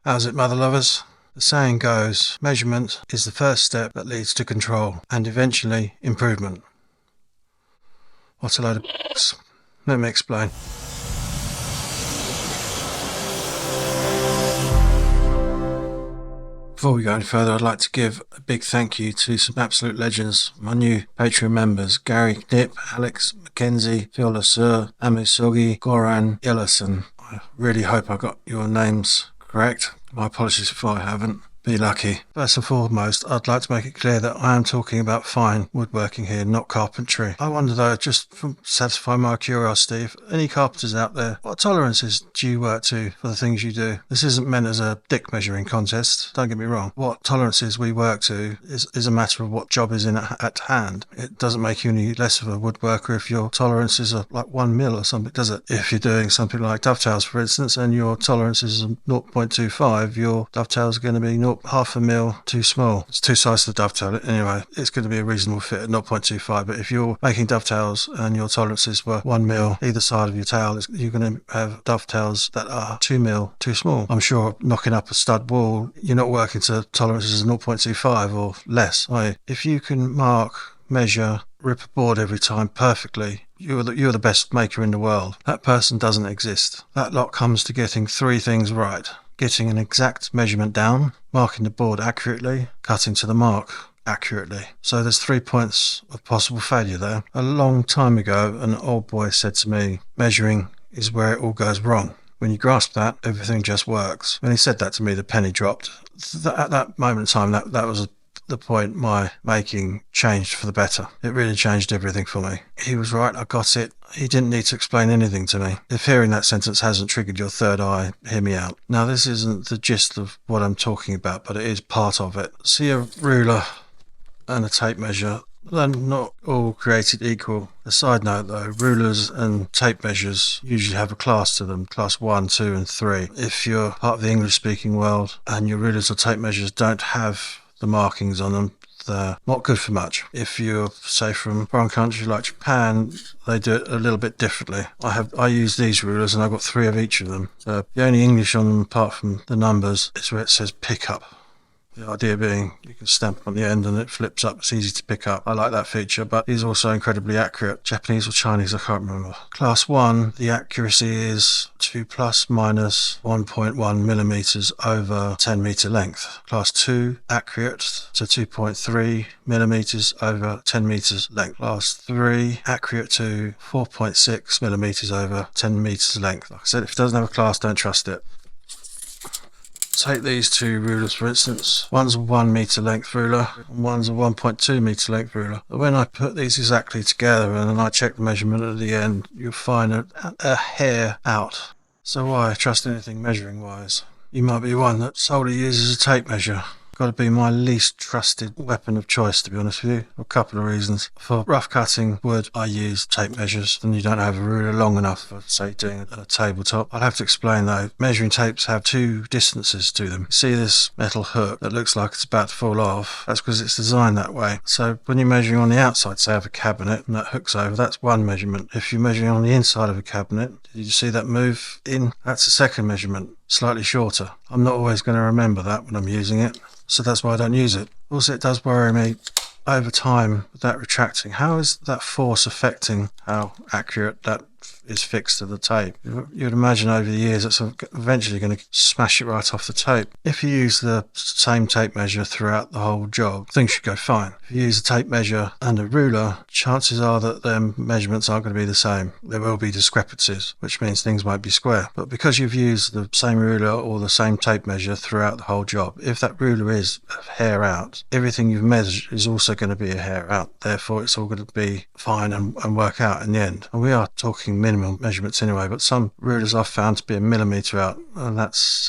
How's it, mother lovers? The saying goes, measurement is the first step that leads to control and eventually improvement. What a load of b****s. Let me explain. Before we go any further, I'd like to give a big thank you to some absolute legends, my new Patreon members, Gary Knip, Alex Mackenzie, Phil Lasur, Amu Sogi, Goran Ellison. I really hope I got your names correct. My apologies if I haven't. Be lucky. First and foremost, I'd like to make it clear that I am talking about fine woodworking here, not carpentry. I wonder though, just to satisfy my curiosity, if any carpenters out there, what tolerances do you work to for the things you do? This isn't meant as a dick measuring contest, don't get me wrong. What tolerances we work to is a matter of what job is at hand. It doesn't make you any less of a woodworker if your tolerances are like 1 mil or something, does it? If you're doing something like dovetails, for instance, and your tolerance is 0.25, your dovetails are going to be half a mil too small. It's two sides to the dovetail. Anyway, it's going to be a reasonable fit at 0.25, but if you're making dovetails and your tolerances were 1 mil either side of your tail, you're going to have dovetails that are 2 mil too small. I'm sure knocking up a stud wall, you're not working to tolerances of 0.25 or less, are you? If you can mark, measure, rip a board every time perfectly, you're the best maker in the world. That person doesn't exist. That lot comes to getting three things right: getting an exact measurement down, marking the board accurately, cutting to the mark accurately. So there's 3 points of possible failure there. A long time ago, an old boy said to me, measuring is where it all goes wrong. When you grasp that, everything just works. When he said that to me, the penny dropped. At that moment in time, that was the point my making changed for the better. It really changed everything for me. He was right, I got it. He didn't need to explain anything to me. If hearing that sentence hasn't triggered your third eye, hear me out. Now, this isn't the gist of what I'm talking about, but it is part of it. See a ruler and a tape measure. They're not all created equal. A side note though, rulers and tape measures usually have a class to them, class 1, 2 and 3. If you're part of the English speaking world and your rulers or tape measures don't have the markings on them, they're not good for much. If you're, say, from a foreign country like Japan, they do it a little bit differently. I use these rulers and I've got 3 of each of them. So the only English on them apart from the numbers is where it says pick up. The idea being you can stamp on the end and it flips up. It's easy to pick up. I like that feature, but it's also incredibly accurate. Japanese or Chinese, I can't remember. Class 1, the accuracy is 2 plus minus 1.1 millimeters over 10 meter length. Class 2, accurate to 2.3 millimeters over 10 meters length. Class 3, accurate to 4.6 millimeters over 10 meters length. Like I said, if it doesn't have a class, don't trust it. Take these 2 rulers for instance. One's a 1 meter length ruler and one's a 1.2 meter length ruler. But when I put these exactly together and then I check the measurement at the end, you'll find a hair out. So why trust anything measuring wise? You might be one that solely uses a tape measure. Got to be my least trusted weapon of choice, to be honest with you, for a couple of reasons. For rough cutting wood, I use tape measures, and you don't have a ruler long enough for, say, doing a tabletop. I'll have to explain though, measuring tapes have 2 distances to them. See this metal hook that looks like it's about to fall off? That's because it's designed that way. So when you're measuring on the outside, say, of a cabinet, and that hook's over, that's one measurement. If you're measuring on the inside of a cabinet, did you see that move in? That's a second measurement, slightly shorter. I'm not always going to remember that when I'm using it, so that's why I don't use it. Also, it does worry me over time with that retracting. How is that force affecting how accurate that is fixed to the tape? You'd imagine over the years it's eventually going to smash it right off the tape. If you use the same tape measure throughout the whole job, things should go fine. If you use a tape measure and a ruler, chances are that their measurements aren't going to be the same. There will be discrepancies, which means things might be square. But because you've used the same ruler or the same tape measure throughout the whole job, if that ruler is a hair out, everything you've measured is also going to be a hair out. Therefore, it's all going to be fine and work out in the end. And we are talking minimum measurements anyway, but some rulers I've found to be a millimeter out, and that's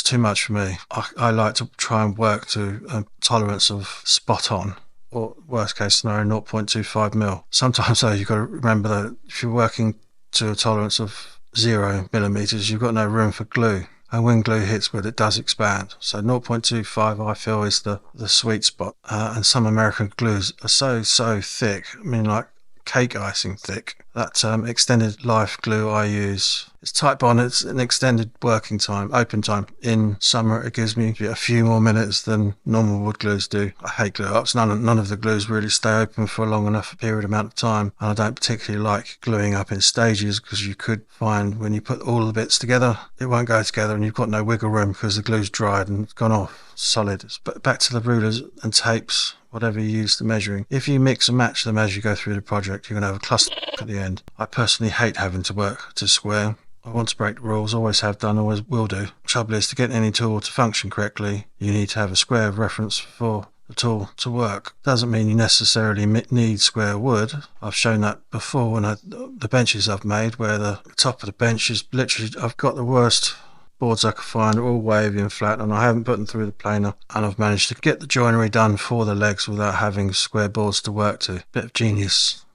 too much for me. I like to try and work to a tolerance of spot on, or worst case scenario 0.25 mil. Sometimes though, you've got to remember that if you're working to a tolerance of 0 millimeters, you've got no room for glue. And when glue hits wood, it does expand. So 0.25 I feel is the sweet spot. And some American glues are so thick. I mean, like cake icing thick. That extended life glue I use. It's type bond. It's an extended working time, open time. In summer, it gives me a few more minutes than normal wood glues do. I hate glue ups. None of the glues really stay open for a long enough period amount of time, and I don't particularly like gluing up in stages, because you could find when you put all the bits together, it won't go together, and you've got no wiggle room because the glue's dried and it's gone off solid. But back to the rulers and tapes, whatever you use for measuring. If you mix and match them as you go through the project, you're going to have a cluster at the end. I personally hate having to work to square. I want to break the rules, always have done, always will do. Trouble is, to get any tool to function correctly, you need to have a square of reference for the tool to work. Doesn't mean you necessarily need square wood. I've shown that before when the benches I've made, where the top of the bench is literally, I've got the worst boards I could find, all wavy and flat, and I haven't put them through the planer, and I've managed to get the joinery done for the legs without having square boards to work to. Bit of genius,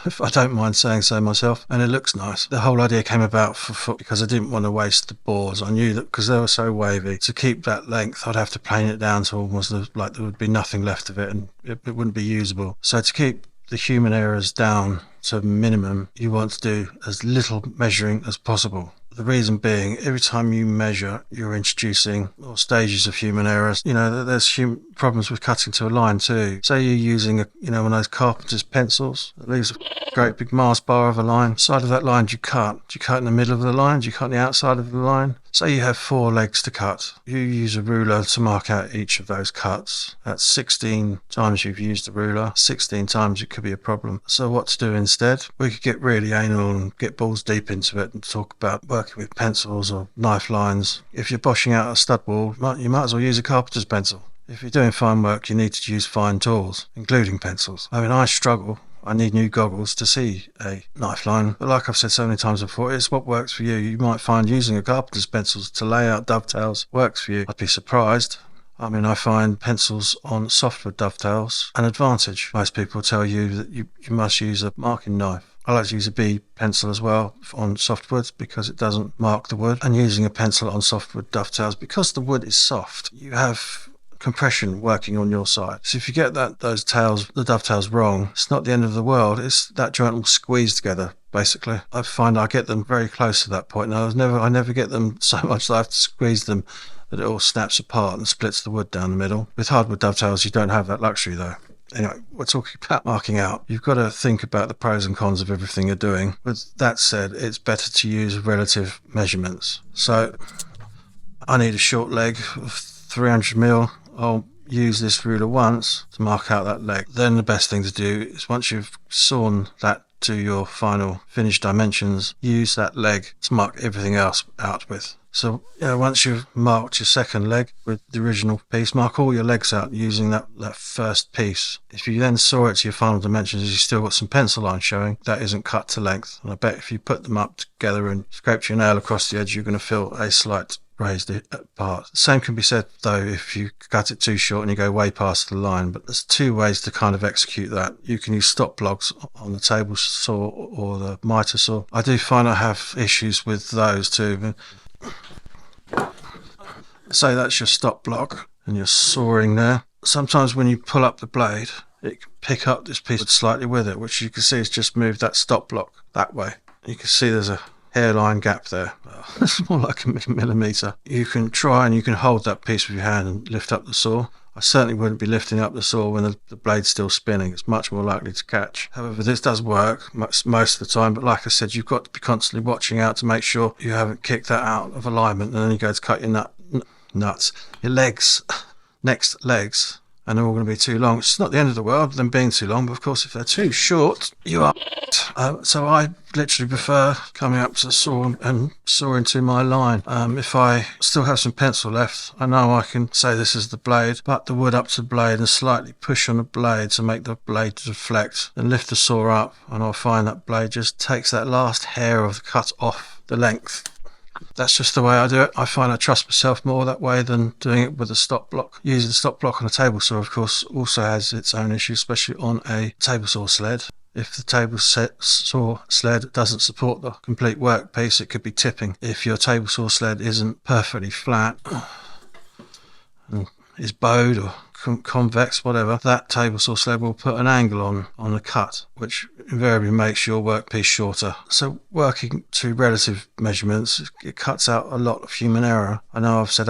if I don't mind saying so myself, and it looks nice. The whole idea came about because I didn't want to waste the boards. I knew that because they were so wavy, to keep that length I'd have to plane it down to almost like there would be nothing left of it, and it wouldn't be usable. So to keep the human errors down to a minimum, you want to do as little measuring as possible. The reason being, every time you measure, you're introducing more stages of human errors. There's problems with cutting to a line too. Say you're using one of those carpenter's pencils that leaves a great big Mars bar of a line. Side of that line do you cut? Do you cut in the middle of the line? Do you cut on the outside of the line? Say you have 4 legs to cut. You use a ruler to mark out each of those cuts. That's 16 times you've used the ruler. 16 times it could be a problem. So what to do instead? We could get really anal and get balls deep into it and talk about working with pencils or knife lines. If you're boshing out a stud wall, you might as well use a carpenter's pencil. If you're doing fine work, you need to use fine tools, including pencils. I mean, I struggle. I need new goggles to see a knife line, but like I've said so many times before, it's what works for you. You might find using a carpenter's pencils to lay out dovetails works for you. I'd be surprised. I mean, I find pencils on softwood dovetails an advantage. Most people tell you that you must use a marking knife. I like to use a B pencil as well on softwood because it doesn't mark the wood. And using a pencil on softwood dovetails, because the wood is soft, you have compression working on your side. So if you get the dovetails wrong, it's not the end of the world. It's that joint will squeeze together. Basically, I find I get them very close to that point. Now, I never get them so much that I have to squeeze them that it all snaps apart and splits the wood down the middle. With hardwood dovetails, you don't have that luxury though. Anyway, we're talking about marking out. You've got to think about the pros and cons of everything you're doing. With that said, it's better to use relative measurements. So I need a short leg of 300mm. I'll use this ruler once to mark out that leg. Then the best thing to do is, once you've sawn that to your final finished dimensions, use that leg to mark everything else out with. So once you've marked your second leg with the original piece, mark all your legs out using that first piece. If you then saw it to your final dimensions, you've still got some pencil lines showing, that isn't cut to length. And I bet if you put them up together and scraped your nail across the edge, you're going to feel a slight raised part. The same can be said though if you cut it too short and you go way past the line, but there's 2 ways to kind of execute that. You can use stop blocks on the table saw or the miter saw. I do find I have issues with those too. Say that's your stop block and you're sawing there. Sometimes when you pull up the blade, it can pick up this piece slightly with it, which you can see has just moved that stop block that way. You can see there's a hairline gap there. It's more like a millimetre. You can try and you can hold that piece with your hand and lift up the saw. I certainly wouldn't be lifting up the saw when the blade's still spinning. It's much more likely to catch. However, this does work most of the time, but like I said, you've got to be constantly watching out to make sure you haven't kicked that out of alignment, and then you go to cut your your legs, next legs, and they're all going to be too long. It's not the end of the world, them being too long, but of course if they're too short, you are. So I literally prefer coming up to the saw and sawing to my line. If I still have some pencil left, I know I can say this is the blade, butt the wood up to the blade and slightly push on the blade to make the blade deflect, then lift the saw up, and I'll find that blade just takes that last hair of the cut off the length. That's just the way I do it. I find I trust myself more that way than doing it with a stop block. Using the stop block on a table saw, of course, also has its own issues, especially on a table saw sled. If the table saw sled doesn't support the complete workpiece, it could be tipping. If your table saw sled isn't perfectly flat and is bowed or convex, whatever, that table saw sled will put an angle on the cut, which invariably makes your workpiece shorter. So working to relative measurements, it cuts out a lot of human error. I know I've said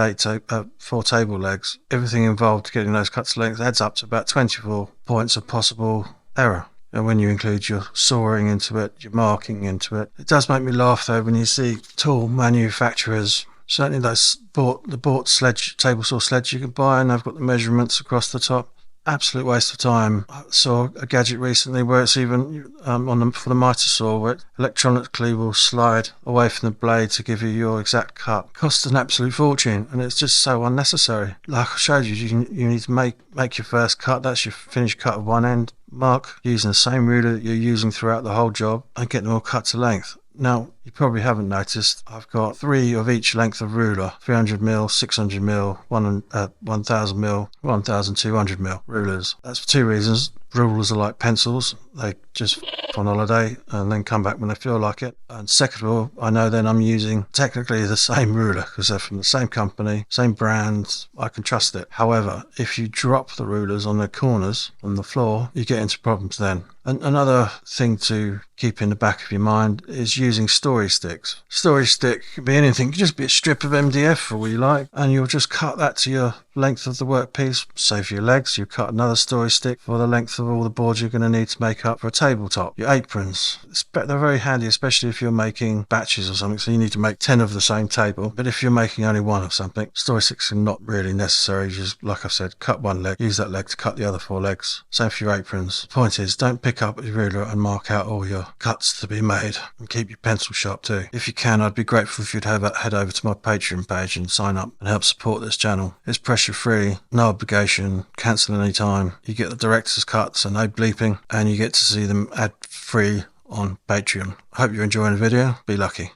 4 table legs. Everything involved getting those cut to length adds up to about 24 points of possible error. And when you include your sawing into it, your marking into it. It does make me laugh though when you see tool manufacturers, certainly the bought sledge, table saw sledge you can buy, and they've got the measurements across the top. Absolute waste of time. I saw a gadget recently where it's even for the miter saw, where it electronically will slide away from the blade to give you your exact cut. Costs an absolute fortune, and it's just so unnecessary. Like I showed you, you need to make your first cut. That's your finished cut of one end. Mark using the same ruler that you're using throughout the whole job, and get them all cut to length. Now, you probably haven't noticed, I've got 3 of each length of ruler, 300mm, 600mm, 1000mm, 1200mm rulers. That's for 2 reasons. Rulers are like pencils, they just on holiday and then come back when they feel like it. And second of all, I know then I'm using technically the same ruler because they're from the same company, same brand, I can trust it. However, if you drop the rulers on the corners on the floor, you get into problems then. And another thing to keep in the back of your mind is using story sticks. Story stick can be anything, it can just be a strip of MDF for all you like, and you'll just cut that to your length of the workpiece. Say for your legs, you cut another story stick for the length of all the boards you're going to need to make up for a tabletop. Your aprons, they're very handy, especially if you're making batches or something, so you need to make 10 of the same table. But if you're making only 1 of something, story sticks are not really necessary. Just like I said, cut 1 leg, use that leg to cut the other 4 legs. Same for your aprons. The point is, don't pick up your ruler and mark out all your cuts to be made, and keep your pencil sharp too. If you can, I'd be grateful if you'd head over to my Patreon page and sign up and help support this channel. It's pressure free, no obligation, cancel any time. You get the director's cuts and no bleeping, and you get to see them ad free on Patreon. I hope you're enjoying the video. Be lucky.